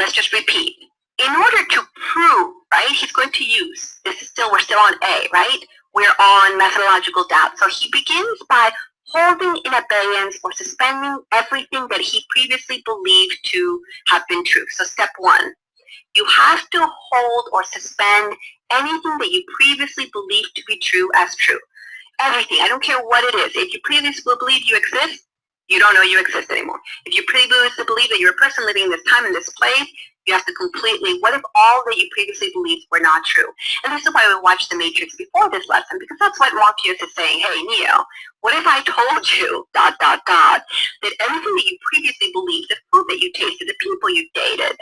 let's just repeat. In order to prove, right, he's going to use, we're still on A, right? We're on methodological doubt. So he begins by holding in abeyance or suspending everything that he previously believed to have been true. So step one, you have to hold or suspend anything that you previously believed to be true as true. Everything, I don't care what it is. If you previously believe you exist, you don't know you exist anymore. If you previously believe that you're a person living in this time and this place, you have to completely, what if all that you previously believed were not true? And this is why we watched The Matrix before this lesson, because that's what Morpheus is saying. Hey, Neo, what if I told you, that everything that you previously believed, the food that you tasted, the people you dated,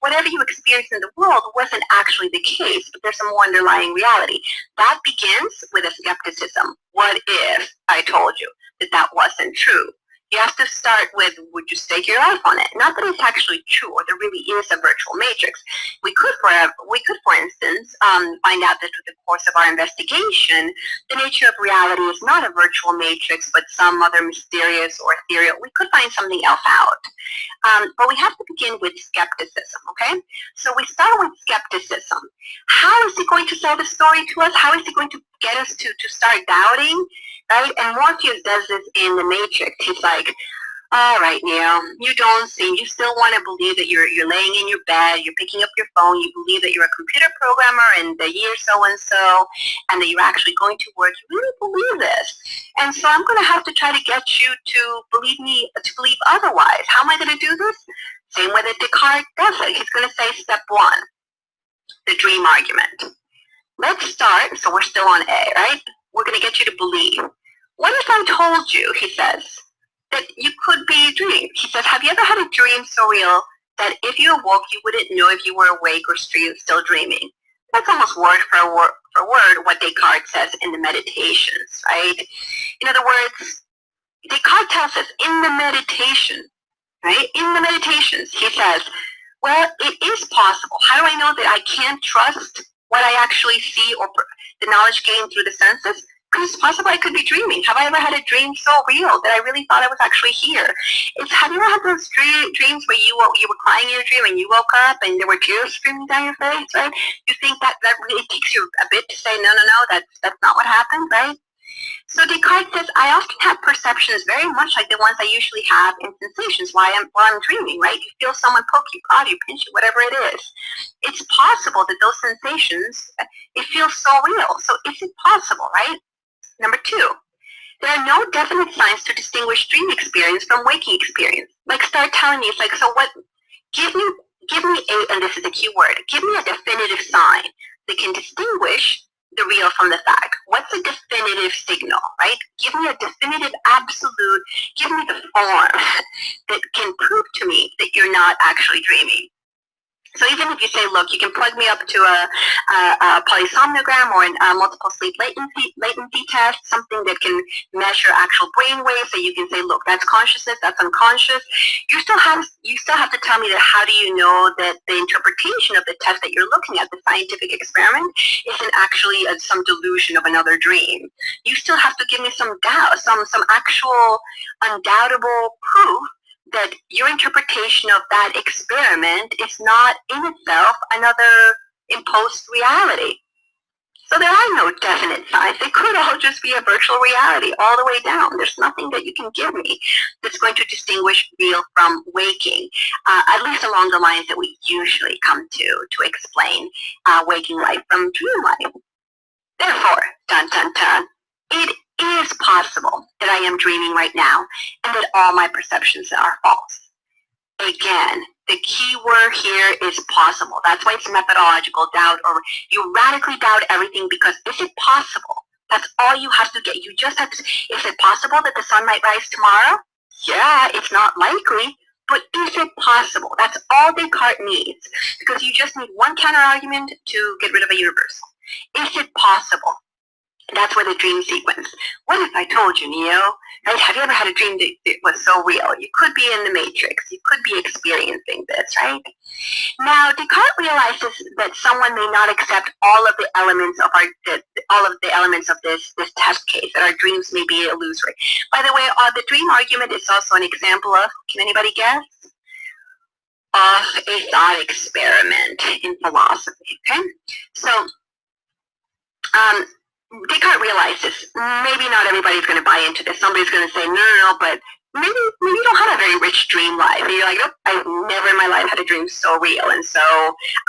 whatever you experienced in the world wasn't actually the case, but there's some more underlying reality. That begins with a skepticism. What if I told you that wasn't true? You have to start with, would you stake your life on it? Not that it's actually true or there really is a virtual matrix. We could, for instance, find out that through the course of our investigation, the nature of reality is not a virtual matrix, but some other mysterious or ethereal. We could find something else out. But we have to begin with skepticism, okay? So we start with skepticism. How is he going to sell the story to us? How is he going to get us to start doubting? Right? And Morpheus does this in The Matrix. He's like, all right, Neo, you still want to believe that you're laying in your bed, you're picking up your phone, you believe that you're a computer programmer in the year so-and-so, and that you're actually going to work. You really believe this. And so I'm going to have to try to get you to believe otherwise. How am I going to do this? Same way that Descartes does it. He's going to say step one, the dream argument. Let's start, so we're still on A, right? We're going to get you to believe. What if I told you, he says, that you could be dreaming? He says, have you ever had a dream so real that if you awoke, you wouldn't know if you were awake or still dreaming? That's almost word for word what Descartes says in the Meditations, right? In other words, Descartes tells us in the meditation, right? In the Meditations, he says, well, it is possible. How do I know that I can't trust what I actually see or the knowledge gained through the senses? Because it's possible I could be dreaming. Have I ever had a dream so real that I really thought I was actually here? Have you ever had those dreams where you were crying in your dream and you woke up and there were tears streaming down your face, right? You think that really takes you a bit to say, no, that's not what happened, right? So Descartes says, I often have perceptions very much like the ones I usually have in sensations while I'm dreaming, right? You feel someone poke you, prod you, pinch you, whatever it is. It's possible that those sensations, it feels so real. So is it possible, right? Number two, there are no definite signs to distinguish dream experience from waking experience. Like start telling me, it's like, so what, give me and this is a key word, give me a definitive sign that can distinguish the real from the fact. What's a definitive signal, right? Give me a definitive, absolute, give me the form that can prove to me that you're not actually dreaming. So even if you say, look, you can plug me up to a polysomnogram or a multiple sleep latency test, something that can measure actual brain waves, so you can say, look, that's consciousness, that's unconscious. You still have to tell me that how do you know that the interpretation of the test that you're looking at, the scientific experiment, isn't actually some delusion of another dream. You still have to give me some doubt, some actual undoubtable proof that your interpretation of that experiment is not in itself another imposed reality. So there are no definite signs. It could all just be a virtual reality all the way down. There's nothing that you can give me that's going to distinguish real from waking, at least along the lines that we usually come to explain waking life from dream life. Therefore, dun dun dun, it is possible that I am dreaming right now and that all my perceptions are false. Again, the key word here is possible. That's why it's methodological doubt, or you radically doubt everything, because is it possible? That's all you have to get. You just have to, is it possible that the sun might rise tomorrow? Yeah, it's not likely, but is it possible? That's all Descartes needs, because you just need one counter argument to get rid of a universal. Is it possible? That's where the dream sequence. What if I told you, Neo? Right? Have you ever had a dream that was so real? You could be in the Matrix. You could be experiencing this, right? Now, Descartes realizes that someone may not accept all of the elements of this test case, that our dreams may be illusory. By the way, the dream argument is also an example of, can anybody guess? of a thought experiment in philosophy, okay? So, Descartes realizes maybe not everybody's going to buy into this. Somebody's going to say, no, but maybe you don't have a very rich dream life. And you're like, nope, I've never in my life had a dream so real, and so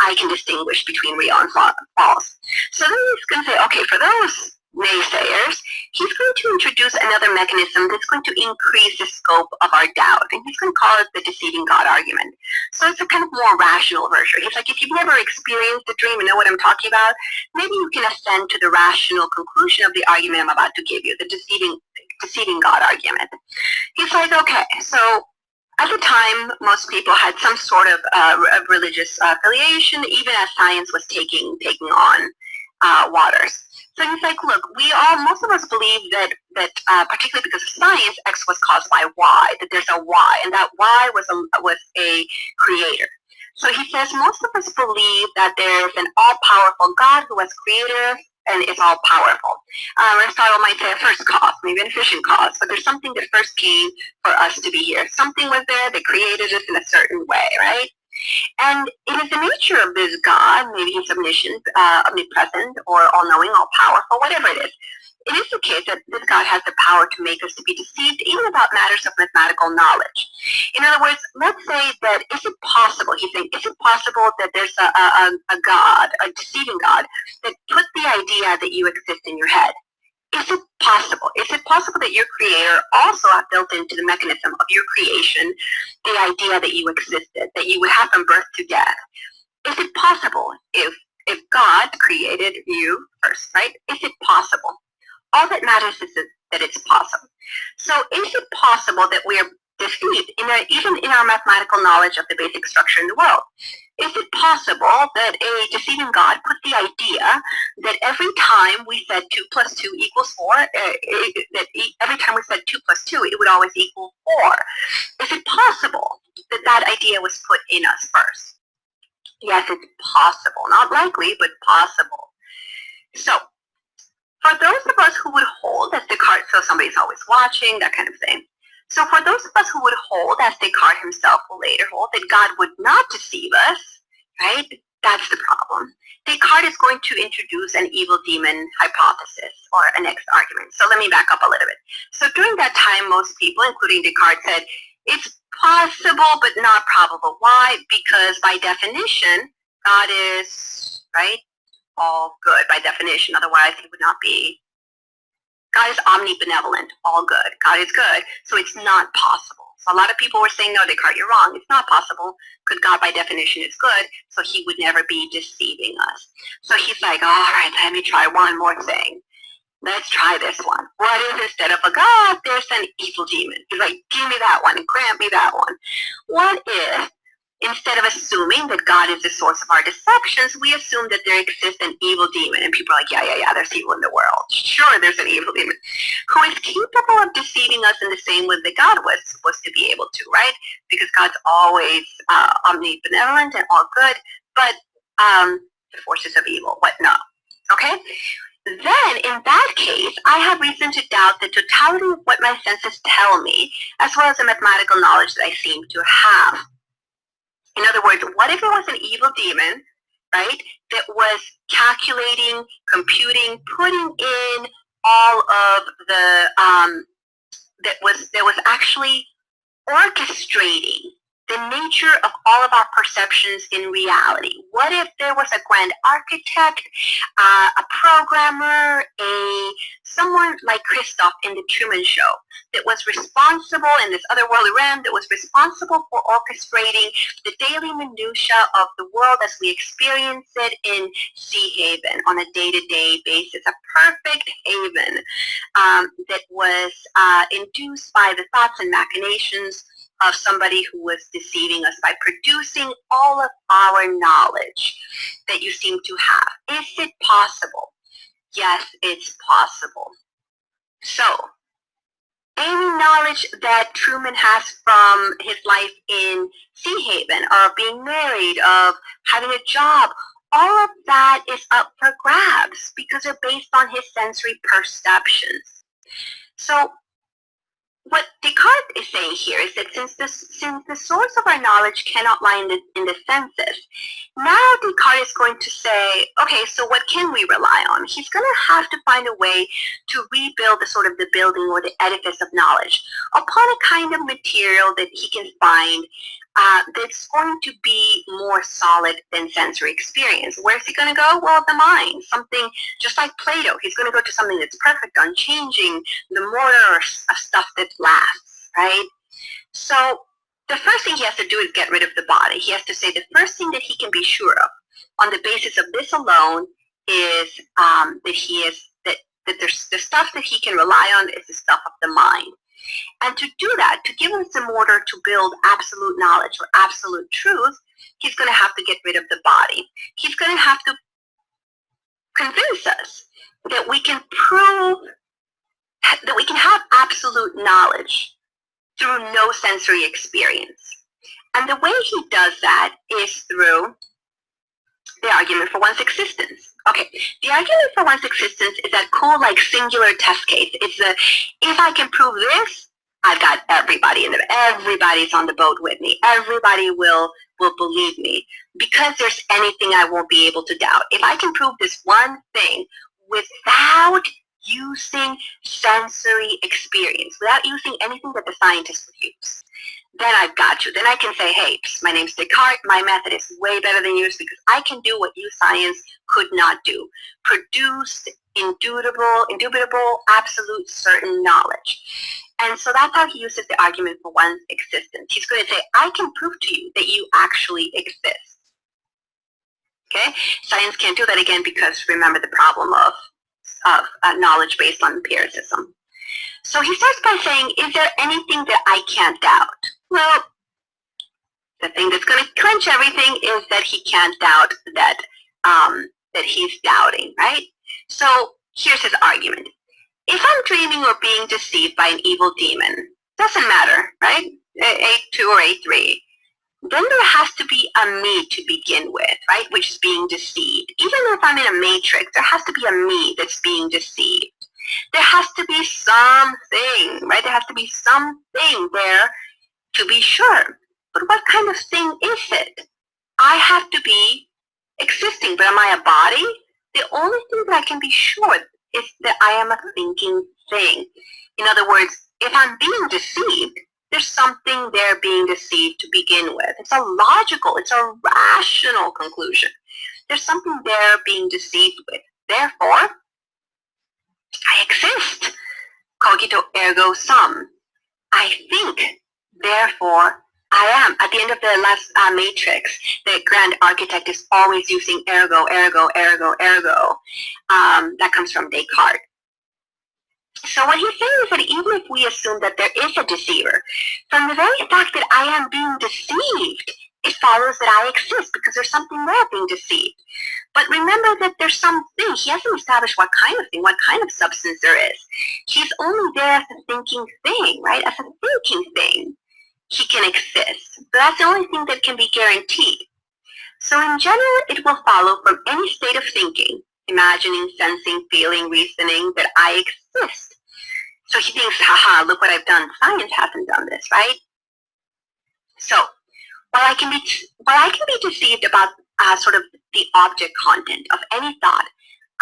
I can distinguish between real and false. So then he's going to say, okay, for those naysayers, he's going to introduce another mechanism that's going to increase the scope of our doubt, and he's going to call it the deceiving God argument. So it's a kind of more rational version. He's like, if you've never experienced a dream and know what I'm talking about, maybe you can ascend to the rational conclusion of the argument I'm about to give you, the deceiving God argument. He's like, okay, so at the time, most people had some sort of religious affiliation, even as science was taking on waters. So he's like, look, most of us believe that particularly because of science, X was caused by Y, that there's a Y, and that Y was a creator. So he says most of us believe that there's an all-powerful God who was creator and is all-powerful. Aristotle might say a first cause, maybe an efficient cause, but there's something that first came for us to be here. Something was there that created us in a certain way, right? And it is the nature of this God, maybe he's omniscient, omnipresent, or all-knowing, all-powerful, whatever it is. It is the case that this God has the power to make us to be deceived even about matters of mathematical knowledge. In other words, let's say that is it possible, he's saying, is it possible that there's a God, a deceiving God, that put the idea that you exist in your head? Is it possible? Is it possible that your creator also built into the mechanism of your creation the idea that you existed, that you would have from birth to death? Is it possible if God created you first, right? Is it possible? All that matters is that it's possible. So is it possible that we are deceived even in our mathematical knowledge of the basic structure in the world? Is it possible that a deceiving God put the idea that every time we said 2 plus 2 equals 4, that every time we said 2 plus 2, it would always equal 4? Is it possible that that idea was put in us first? Yes, it's possible. Not likely, but possible. So, for those of us who would hold, as Descartes, so somebody's always watching, that kind of thing. So for those of us who would hold, as Descartes himself will later hold, that God would not deceive us, right? That's the problem. Descartes is going to introduce an evil demon hypothesis, or a next argument. So let me back up a little bit. So during that time, most people, including Descartes, said, it's possible but not probable. Why? Because by definition, God is, right, all good by definition. Otherwise, he would not be. God is omnibenevolent, all good. God is good, so it's not possible. So a lot of people were saying, no, Descartes, you're wrong. It's not possible because God by definition is good, so he would never be deceiving us. So he's like, all right, let me try one more thing. Let's try this one. What if instead of a God, there's an evil demon? He's like, give me that one and grant me that one. What if instead of assuming that God is the source of our deceptions, we assume that there exists an evil demon? And people are like, yeah, there's evil in the world. Sure, there's an evil demon who is capable of deceiving us in the same way that God was supposed to be able to, right? Because God's always omnibenevolent and all good, but the forces of evil, what no? Okay? Then, in that case, I have reason to doubt the totality of what my senses tell me, as well as the mathematical knowledge that I seem to have. In other words, what if it was an evil demon, right, that was calculating, computing, putting in all of the, that was actually orchestrating the nature of all of our perceptions in reality? What if there was a grand architect, a programmer, someone like Christoph in the Truman Show that was responsible in this otherworldly realm, that was responsible for orchestrating the daily minutia of the world as we experience it in Sea Haven on a day-to-day basis, a perfect haven that was induced by the thoughts and machinations of somebody who was deceiving us by producing all of our knowledge that you seem to have. Is it possible? Yes, it's possible. So, any knowledge that Truman has from his life in Sea Haven, of being married, of having a job, all of that is up for grabs because they're based on his sensory perceptions. So, what Descartes is saying here is that since the source of our knowledge cannot lie in the senses, now Descartes is going to say, okay, so what can we rely on? He's going to have to find a way to rebuild the building or the edifice of knowledge upon a kind of material that he can find that's going to be more solid than sensory experience. Where's he going to go? Well, the mind. Something just like Plato. He's going to go to something that's perfect, unchanging, the mortar of stuff that lasts, right? So the first thing he has to do is get rid of the body. He has to say the first thing that he can be sure of on the basis of this alone is that there's the stuff that he can rely on is the stuff of the mind. And to do that, to give him some order to build absolute knowledge or absolute truth, he's going to have to get rid of the body. He's going to have to convince us that we can prove that we can have absolute knowledge through no sensory experience. And the way he does that is through the argument for one's existence. Okay, the argument for one's existence is that cool, like, singular test case. It's the, if I can prove this, I've got everybody in there. Everybody's on the boat with me. Everybody will believe me. Because there's anything I won't be able to doubt. If I can prove this one thing without using sensory experience, without using anything that the scientists would use, then I've got you. Then I can say, hey, my name's Descartes. My method is way better than yours because I can do what you science could not do. Produce indubitable, absolute, certain knowledge. And so that's how he uses the argument for one's existence. He's going to say, I can prove to you that you actually exist. Okay? Science can't do that again because remember the problem of knowledge based on empiricism. So he starts by saying, is there anything that I can't doubt? Well, the thing that's going to clinch everything is that he can't doubt that he's doubting, right? So here's his argument. If I'm dreaming or being deceived by an evil demon, doesn't matter, right? A2 or A3. Then there has to be a me to begin with, right? Which is being deceived. Even if I'm in a matrix, there has to be a me that's being deceived. There has to be something, right? There has to be something there to be sure. But what kind of thing is it? I have to be existing, but am I a body? The only thing that I can be sure is that I am a thinking thing. In other words, if I'm being deceived, there's something there being deceived to begin with. It's a logical, it's a rational conclusion. There's something there being deceived with. Therefore, I exist. Cogito ergo sum. I think, therefore, I am. At the end of the last matrix, the grand architect is always using ergo, ergo, ergo, ergo. That comes from Descartes. So what he's saying is that even if we assume that there is a deceiver, from the very fact that I am being deceived, it follows that I exist because there's something there being deceived. But remember that there's something. He hasn't established what kind of thing, what kind of substance there is. He's only there as a thinking thing, right? As a thinking thing, he can exist. So that's the only thing that can be guaranteed. So in general, it will follow from any state of thinking, imagining, sensing, feeling, reasoning, that I exist. So he thinks, haha, look what I've done. Science hasn't done this, right? So while I can be deceived about sort of the object content of any thought,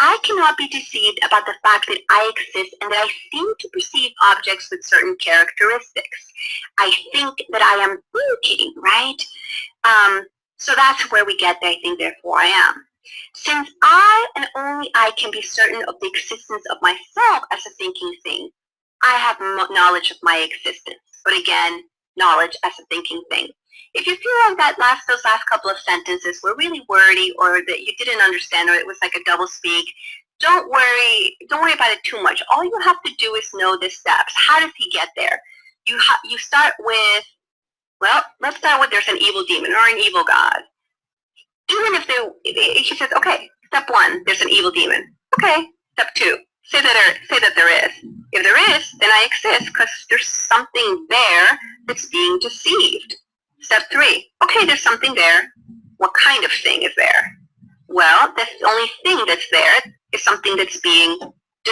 I cannot be deceived about the fact that I exist and that I seem to perceive objects with certain characteristics. I think that I am thinking, right? So that's where we get the I think, therefore I am. Since I and only I can be certain of the existence of myself as a thinking thing, I have knowledge of my existence. But again, knowledge as a thinking thing. If you feel like those last couple of sentences were really wordy or that you didn't understand or it was like a double speak, don't worry about it too much. All you have to do is know the steps. How does he get there? You start with, well, let's start with there's an evil demon or an evil god. Even if he says, okay, step 1, there's an evil demon. Okay, step 2, say that there is. If there is, then I exist because there's something there that's being deceived. Step 3, okay, there's something there. What kind of thing is there? Well, the only thing that's there is something that's being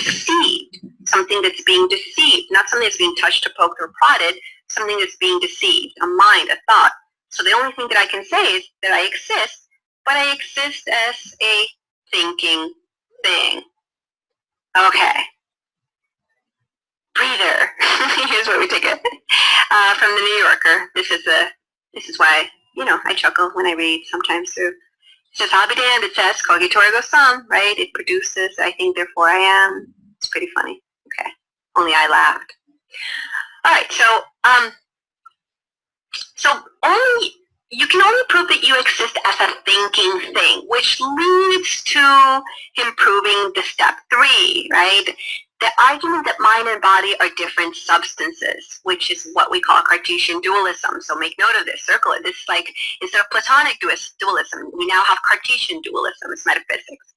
deceived, something that's being deceived, not something that's being touched or poked or prodded, something that's being deceived, a mind, a thought. So the only thing that I can say is that I exist, but I exist as a thinking thing. Okay. Breather. Here's where we take it from the New Yorker. This is why, I chuckle when I read sometimes through. It says, I'll be damned, it says, cogito ergo sum, right? It produces, I think, therefore I am. It's pretty funny. Okay. Only I laughed. All right, so you can only prove that you exist as a thinking thing, which leads to him proving the step 3, right? The argument that mind and body are different substances, which is what we call Cartesian dualism. So make note of this, circle it. This is like, instead of Platonic dualism, we now have Cartesian dualism. It's metaphysics.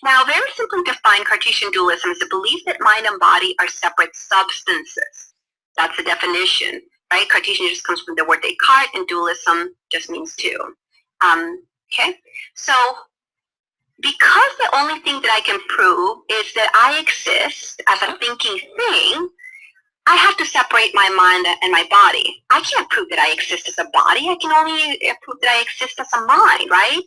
Now, very simply defined, Cartesian dualism is the belief that mind and body are separate substances. That's the definition, right? Cartesian just comes from the word Descartes, and dualism just means two. Okay, so because the only thing that I can prove is that I exist as a thinking thing, I have to separate my mind and my body. I can't prove that I exist as a body. I can only prove that I exist as a mind, right?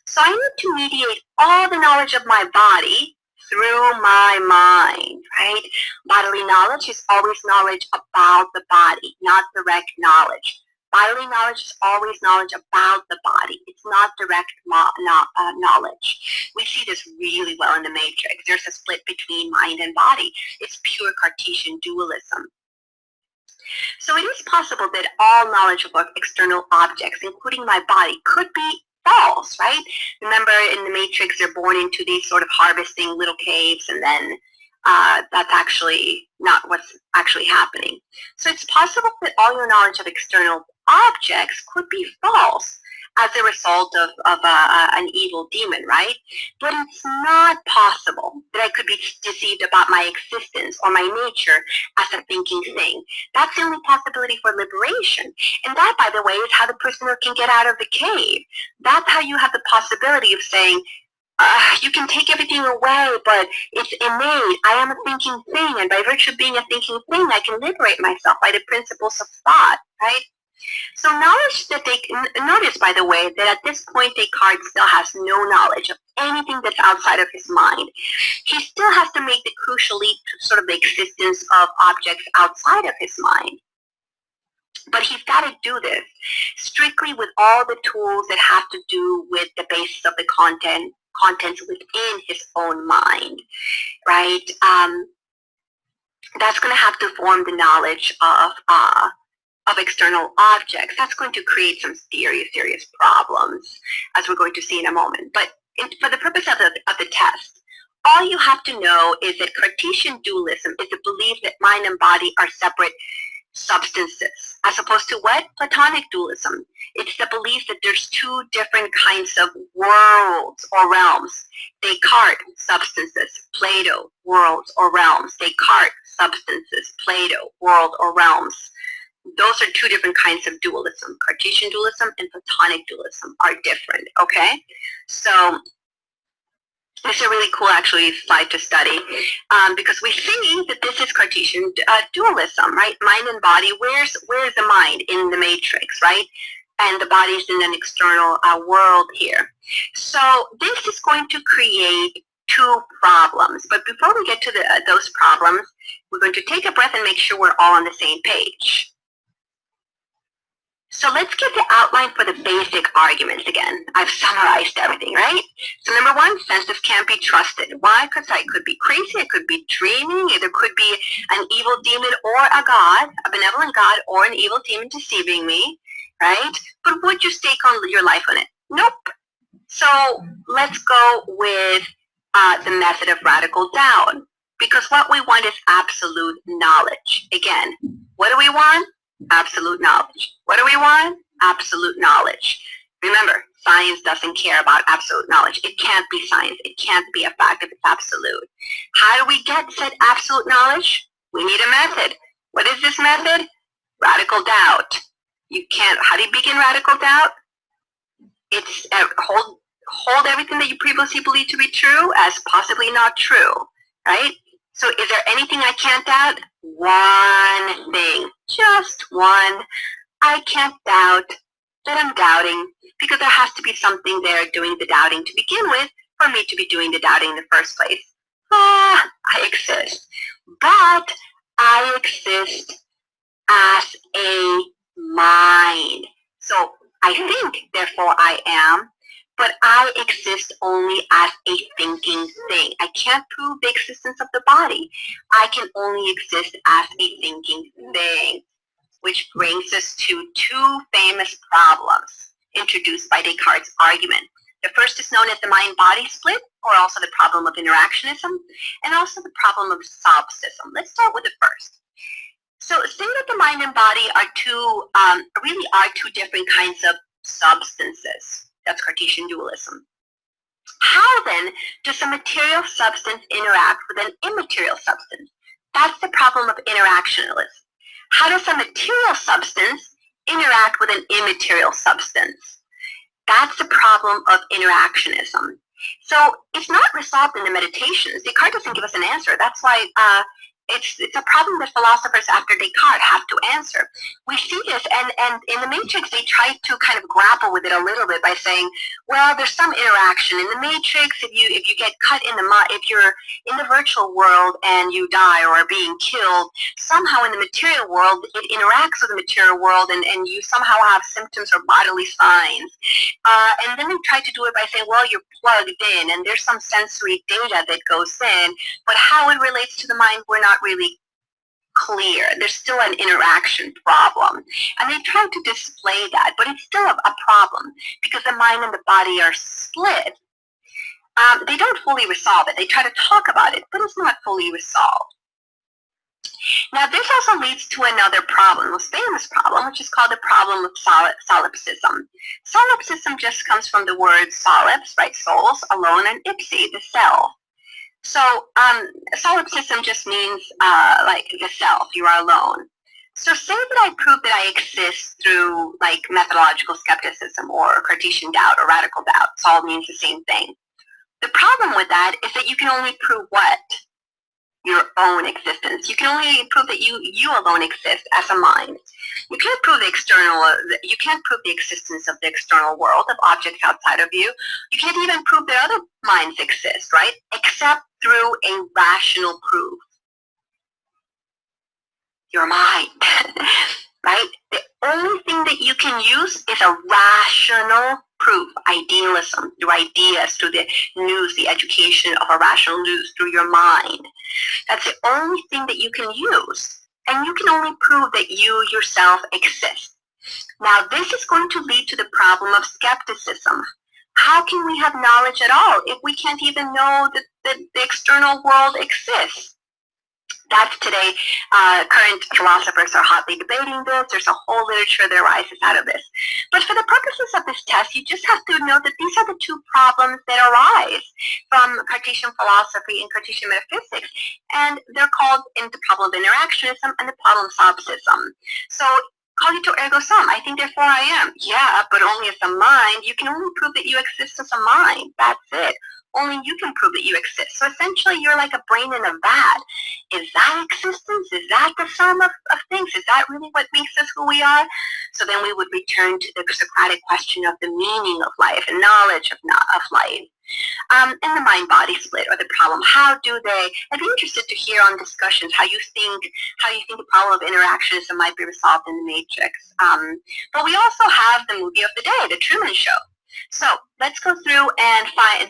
So I need to mediate all the knowledge of my body through my mind, right? Bodily knowledge is always knowledge about the body, not direct knowledge. Bodily knowledge is always knowledge about the body. It's not direct knowledge. We see this really well in the Matrix. There's a split between mind and body. It's pure Cartesian dualism. So it is possible that all knowledge about external objects, including my body, could be false, right? Remember, in the Matrix, they're born into these sort of harvesting little caves, and then that's actually not what's actually happening. So it's possible that all your knowledge of external objects could be false as a result of an evil demon, right? But it's not possible that I could be deceived about my existence or my nature as a thinking thing. That's the only possibility for liberation. And that, by the way, is how the prisoner can get out of the cave. That's how you have the possibility of saying, you can take everything away, but it's innate. I am a thinking thing, and by virtue of being a thinking thing, I can liberate myself by the principles of thought, right? So notice, by the way, that at this point Descartes still has no knowledge of anything that's outside of his mind. He still has to make the crucial leap to sort of the existence of objects outside of his mind. But he's got to do this strictly with all the tools that have to do with the basis of the contents within his own mind, right? That's going to have to form the knowledge of external objects. That's going to create some serious problems, as we're going to see in a moment. But for the purpose of the test, all you have to know is that Cartesian dualism is the belief that mind and body are separate substances, as opposed to what? Platonic dualism. It's the belief that there's two different kinds of worlds or realms. Descartes, substances. Plato, worlds or realms. Descartes, substances. Plato, world or realms. Those are two different kinds of dualism. Cartesian dualism and Platonic dualism are different, okay? So this is a really cool, actually, slide to study because we see that this is Cartesian dualism, right? Mind and body. Where's the mind in the Matrix, right? And the body is in an external world here. So this is going to create two problems. But before we get to those problems, we're going to take a breath and make sure we're all on the same page. So let's get the outline for the basic arguments again. I've summarized everything, right? So number one, senses can't be trusted. Why? Because I could be crazy, I could be dreaming, there could be an evil demon or a god, a benevolent god or an evil demon deceiving me, right? But would you stake on your life on it? Nope. So let's go with the method of radical doubt, because what we want is absolute knowledge. Again, what do we want? Absolute knowledge. What do we want? Absolute knowledge. Remember, science doesn't care about absolute knowledge. It can't be science. It can't be a fact if it's absolute. How do we get said absolute knowledge? We need a method. What is this method? Radical doubt. You can't, how do you begin radical doubt? It's hold everything that you previously believed to be true as possibly not true, right? So is there anything I can't doubt? One thing, just one. I can't doubt that I'm doubting because there has to be something there doing the doubting to begin with for me to be doing the doubting in the first place. I exist. But I exist as a mind. So I think, therefore I am, but I exist only as a thinking thing. I can't prove the existence of the body. I can only exist as a thinking thing, which brings us to two famous problems introduced by Descartes' argument. The first is known as the mind-body split, or also the problem of interactionism, and also the problem of solipsism. Let's start with the first. So say that the mind and body are really are two different kinds of substances. That's Cartesian dualism. How then does a material substance interact with an immaterial substance? That's the problem of interactionism. How does a material substance interact with an immaterial substance? That's the problem of interactionism. So it's not resolved in the meditations. Descartes doesn't give us an answer. That's why it's a problem that philosophers after Descartes have to answer. We see this, and in the Matrix, they try to kind of grapple with it a little bit by saying, well, there's some interaction in the Matrix. If you get cut in the if you're in the virtual world and you die or are being killed, somehow in the material world, it interacts with the material world, and you somehow have symptoms or bodily signs. And then they try to do it by saying, well, you're plugged in, and there's some sensory data that goes in, but how it relates to the mind, we're not really clear. There's still an interaction problem. And they try to display that, but it's still a problem because the mind and the body are split. They don't fully resolve it. They try to talk about it, but it's not fully resolved. Now, this also leads to another problem, a most famous problem, which is called the problem of solipsism. Solipsism just comes from the word solips, right, souls, alone, and ipsi, the self. So solipsism just means like the self, you are alone. So say that I prove that I exist through like methodological skepticism or Cartesian doubt or radical doubt. It all means the same thing. The problem with that is that you can only prove what? Your own existence. You can only prove that you alone exist as a mind. You can't prove the external. You can't prove the existence of the external world, of objects outside of you. You can't even prove that other minds exist, right? Except through a rational proof. Your mind, right? The only thing that you can use is a rational proof, idealism, through ideas, through the news, the education of a rational news, through your mind. That's the only thing that you can use. And you can only prove that you yourself exist. Now, this is going to lead to the problem of skepticism. How can we have knowledge at all if we can't even know that the external world exists? That's today, current philosophers are hotly debating this. There's a whole literature that arises out of this. But for the purposes of this test, you just have to know that these are the two problems that arise from Cartesian philosophy and Cartesian metaphysics. And they're called in the problem of interactionism and the problem of solipsism. So, cogito ergo sum, I think therefore I am. Yeah, but only as a mind. You can only prove that you exist as a mind. That's it. Only you can prove that you exist. So essentially, you're like a brain in a vat. Is that existence? Is that the sum of things? Is that really what makes us who we are? So then we would return to the Socratic question of the meaning of life and knowledge of life. And the mind-body split, or the problem. How do they? I'd be interested to hear on discussions how you think the problem of interactionism might be resolved in the Matrix. But we also have the movie of the day, The Truman Show. So let's go through and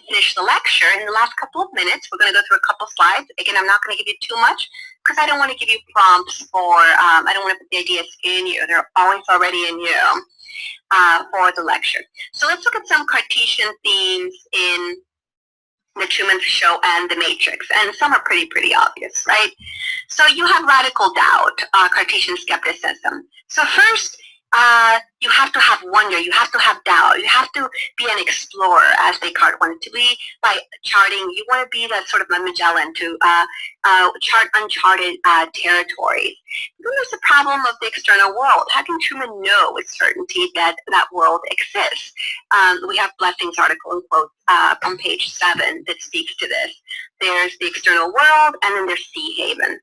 finish the lecture. In the last couple of minutes, we're going to go through a couple slides. Again, I'm not going to give you too much because I don't want to give you prompts for, I don't want to put the ideas in you. They're always already in you for the lecture. So let's look at some Cartesian themes in The Truman Show and The Matrix. And some are pretty obvious, right? So you have radical doubt, Cartesian skepticism. So first, you have to have wonder, you have to have doubt, you have to be an explorer, as Descartes wanted to be, by charting. You want to be that sort of a Magellan to uncharted territories. Then there's the problem of the external world. How can Truman know with certainty that that world exists? We have Blessing's article in quotes from page 7 that speaks to this. There's the external world, and then there's Sea Haven. And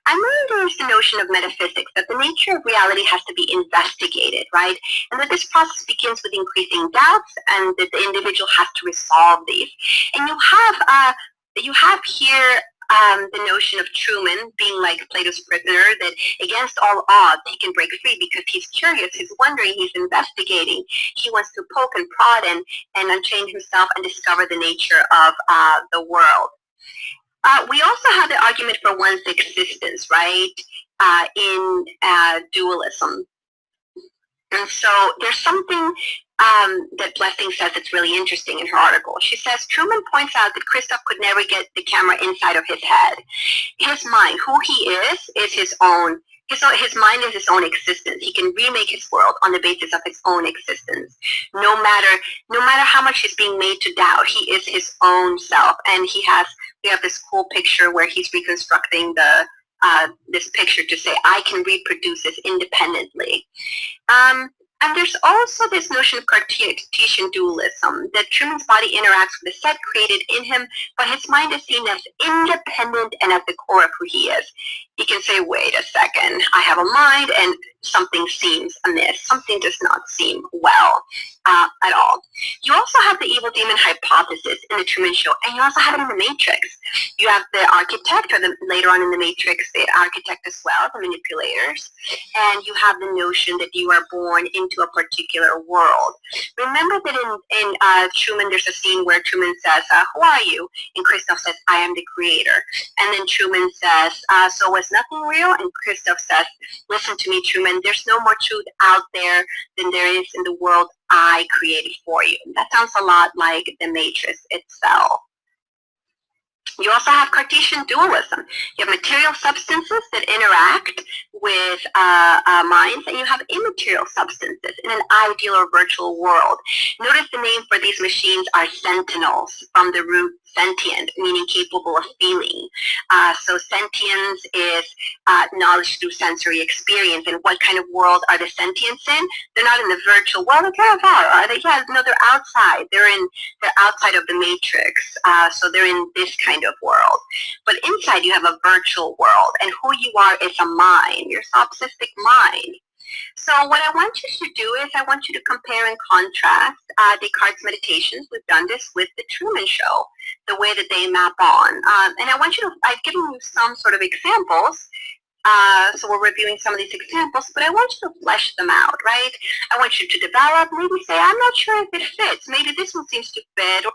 then there's the notion of metaphysics, that the nature of reality has to be investigated, right? And that this process begins with increasing doubts, and that the individual has to resolve these. And you have here the notion of Truman being like Plato's prisoner, that against all odds he can break free because he's curious, he's wondering, he's investigating, he wants to poke and prod and unchain himself and discover the nature of the world. We also have the argument for one's existence, right, in dualism. And so there's something that Blessing says that's really interesting in her article. She says, Truman points out that Christoph could never get the camera inside of his head. His mind, who he is his own. His mind is his own existence. He can remake his world on the basis of his own existence. No matter how much he's being made to doubt, he is his own self. And we have this cool picture where he's reconstructing this picture to say, I can reproduce this independently. And there's also this notion of Cartesian dualism, that Truman's body interacts with the set created in him, but his mind is seen as independent and at the core of who he is. He can say, wait a second, I have a mind and something seems amiss. Something does not seem well at all. You also have the evil demon hypothesis in the Truman Show, and you also have it in the Matrix. You have the architect, or later on in the Matrix, the architect as well, the manipulators, and you have the notion that you are born into a particular world. Remember that in Truman, there's a scene where Truman says, who are you? And Christoph says, I am the creator. And then Truman says, so was nothing real? And Christoph says, listen to me, Truman, there's no more truth out there than there is in the world I created for you. That sounds a lot like the Matrix itself. You also have Cartesian dualism. You have material substances that interact with minds, and you have immaterial substances in an ideal or virtual world. Notice the name for these machines are sentinels, from the root sentient, meaning capable of feeling. So sentience is knowledge through sensory experience. And what kind of world are the sentients in? They're not in the virtual world. They kind of are they? Yeah, no, they're outside. They're outside of the Matrix. So they're in this kind of world. But inside you have a virtual world, and who you are is a mind, your solipsistic mind. So what I want you to do is I want you to compare and contrast Descartes' meditations. We've done this with the Truman Show, the way that they map on. And I want you to, I've given you some sort of examples. So we're reviewing some of these examples, but I want you to flesh them out, right? I want you to develop, maybe say, I'm not sure if it fits. Maybe this one seems to fit, or